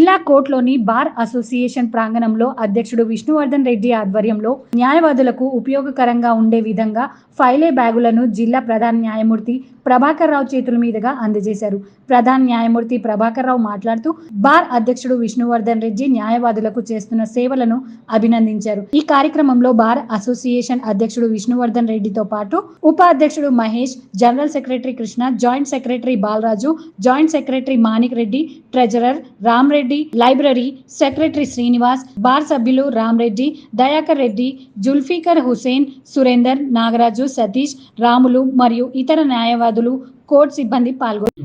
జిల్లా కోర్టులోని bar association ప్రాంగణంలో అధ్యక్షుడు విష్ణువర్ధన్ రెడ్డి ఆధ్వర్యంలో న్యాయవాదులకు ఉపయోగకరంగా ఉండే విధంగా ఫైలే బ్యాగులను జిల్లా ప్రధాన న్యాయమూర్తి ప్రభాకర్ రావు చేతుల మీదుగా అందజేశారు. ప్రధాన న్యాయమూర్తి ప్రభాకర్ రావు మాట్లాడుతూ బార్ అధ్యక్షుడు విష్ణువర్ధన్ రెడ్డి న్యాయవాదులకు చేస్తున్న సేవలను అభినందించారు. ఈ కార్యక్రమంలో బార్ అసోసియేషన్ అధ్యక్షుడు విష్ణువర్ధన్ రెడ్డితో పాటు ఉపాధ్యక్షుడు Mahesh, general secretary Krishna, joint secretary Balaraju, joint secretary Manik Reddy, treasurer Ram Reddy, library secretary Srinivas, bar సభ్యులు రామ్రెడ్డి, దయాకర్ రెడ్డి, జుల్ఫీకర్ హుసేన్, సురేందర్, నాగరాజు, సతీష్, రాములు మరియు ఇతర న్యాయవాదులు, కోర్టు సిబ్బంది పాల్గొన్నారు.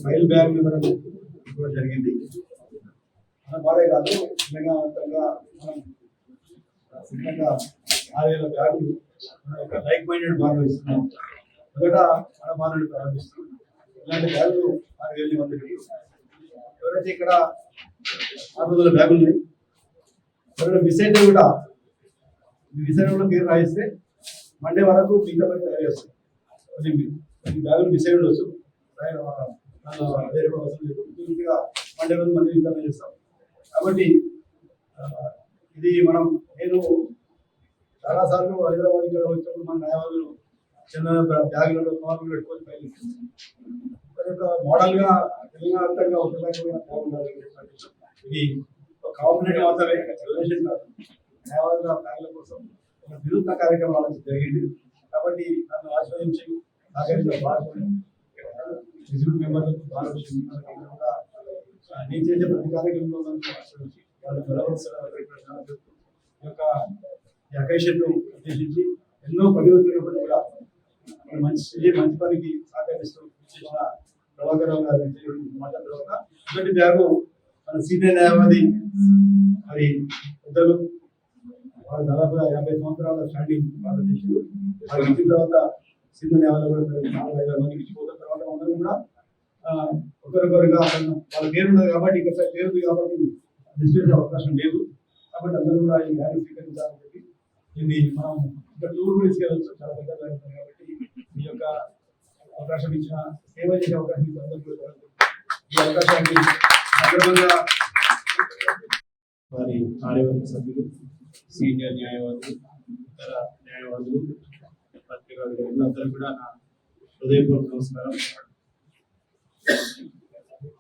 ఫైల్ బ్యాగ్ ఇవ్వడం కూడా జరిగింది. వారే కాదు, తెలంగాణంగా మనం సిద్ధంగా 6,000 బ్యాగులు లైక్ మైండెడ్ బాగా ఇస్తున్నాం. మొదట మన బాధలు ప్రారంభిస్తున్నాం. ఇలాంటి బ్యాగులు 6,000 మందికి ఎవరైతే ఇక్కడ 600 బ్యాగులు ఉన్నాయి, ఎవరైనా మిస్ అయితే కూడా మిస్ అయిన కూడా పేరు రాయిస్తే మండే వరకు మిగతా పని తయారు చేస్తాం. కొన్ని బ్యాగులు మిస్ అయి ఉండొచ్చు, పూర్తిగా మండే రోజు మళ్ళీ వితరణ చేస్తాం. కాబట్టి ఇది నేను చాలాసార్లు హైదరాబాద్ ఇక్కడ వచ్చినప్పుడు మన న్యాయవాదులు చిన్న బ్యాగులలో కవర్లు పెట్టుకొని పైన మోడల్గా తెలంగాణ ఒక ఇది ఒక కాంపిటేటివ్ మాత్రమే రిలేషన్ కాదు, న్యాయవాదుల బ్యాగుల కోసం ఒక వినూత్న కార్యక్రమాలు జరిగింది. కాబట్టి నన్ను ఆశ్రయించి ఎగ్జిక్యూటివ్ మెంబర్లకు బాగా కూడా నేను చేసే ప్రతి కార్యక్రమంలో అకేషన్ ఉద్దేశించి ఎన్నో పరివర్తనలు కూడా మంచి పనికి సహకరిస్తూ చేసిన ప్రభాకర్ రావు గారు మాట్లాడిన తర్వాత మొదటి బ్యాగు మన సీనియర్ న్యాయవాది మరి పెద్దలు దాదాపు 50 సంవత్సరాల స్టాండింగ్ భారతదేశంలో వారి ఇచ్చిన తర్వాత సీనియర్ న్యాయవాదులు కూడా 4-5 మందికి ఇచ్చిపోతున్న తర్వాత అందరూ కూడా ఒకరికొకరుగా వాళ్ళ పేరు ఉన్నది కాబట్టి ఇక్కడ పేరు ఉంది కాబట్టి డిస్ప్లే అవకాశం లేదు. కాబట్టి అందరూ కూడా ఈ బ్యాగ్ స్వీకరించాలని చెప్పి దీన్ని మనం ఇంకా టూర్ కూడా తీసుకెళ్ళచ్చు, చాలా పెద్ద బ్యాగ్ ఉంది కాబట్టి ఈ యొక్క అవకాశం ఇచ్చిన సేవ చేసే అవకాశం ఇచ్చిన అందరూ కూడా ఈ అవకాశాన్ని సందర్భంగా వారి కార్యవర్గ సభ్యులు, సీనియర్ న్యాయవాదులు, ఇతర న్యాయవాదులు, పత్రికా విలేకరులందరూ కూడా నా హృదయపూర్వక నమస్కారం.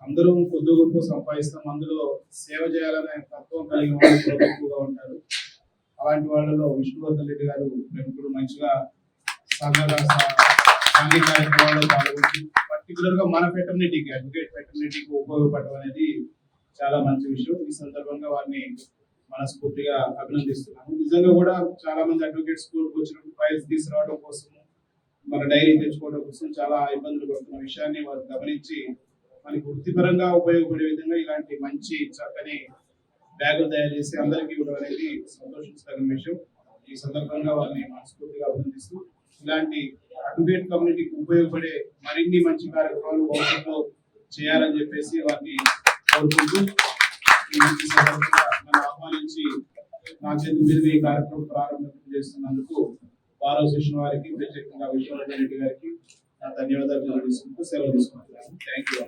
అందరూ కొద్ది గొప్ప సంపాదిస్తాం, అందులో సేవ చేయాలనే తత్వం కలిగిన వాళ్ళు ఎక్కువగా ఉంటారు. అలాంటి వాళ్ళలో విష్ణువర్ధన్ రెడ్డి గారు ఇప్పుడు మంచిగా సాంఘిక కార్యక్రమాల్లో పాల్గొంటూ పర్టికులర్ గా మన ఫెటర్నిటీకి, అడ్వకేట్ ఫెటర్నిటీకి ఉపయోగపడడం అనేది చాలా మంచి విషయం. ఈ సందర్భంగా వారిని మనస్ఫూర్తిగా అభినందిస్తున్నాను. నిజంగా కూడా చాలా మంది అడ్వకేట్ స్కూల్కి వచ్చినప్పుడు ఫైల్స్ తీసుకురావడం కోసం, మన డైరీ తెచ్చుకోవడం కోసం చాలా ఇబ్బందులు పడుతున్న విషయాన్ని వారు గమనించి మనకి వృత్తిపరంగా ఉపయోగపడే విధంగా ఇలాంటి మంచి చక్కని బ్యాగులు తయారు చేసి అందరికీ ఇవ్వడం అనేది సంతోషించదగిన విషయం. ఈ సందర్భంగా వారిని మనస్ఫూర్తిగా అభినందిస్తూ ఇలాంటి అడ్వకేట్ కమ్యూనిటీకి ఉపయోగపడే మరిన్ని మంచి కార్యక్రమాలు భవిష్యత్తులో చేయాలని చెప్పేసి వారిని కోరుకుంటూ ఈ మంచి సందర్భంగా నన్ను ఆహ్వానించి నా చేతి మీద ఈ కార్యక్రమం ప్రారంభం చేస్తున్నందుకు బార్ అసోసియేషన్ వారికి, ప్రత్యేకంగా విష్ణువర్ధన్ రెడ్డి గారికి నా ధన్యవాదాలు తెలియజేసుకుంటూ సెలవు తీసుకుంటున్నాను. Thank you.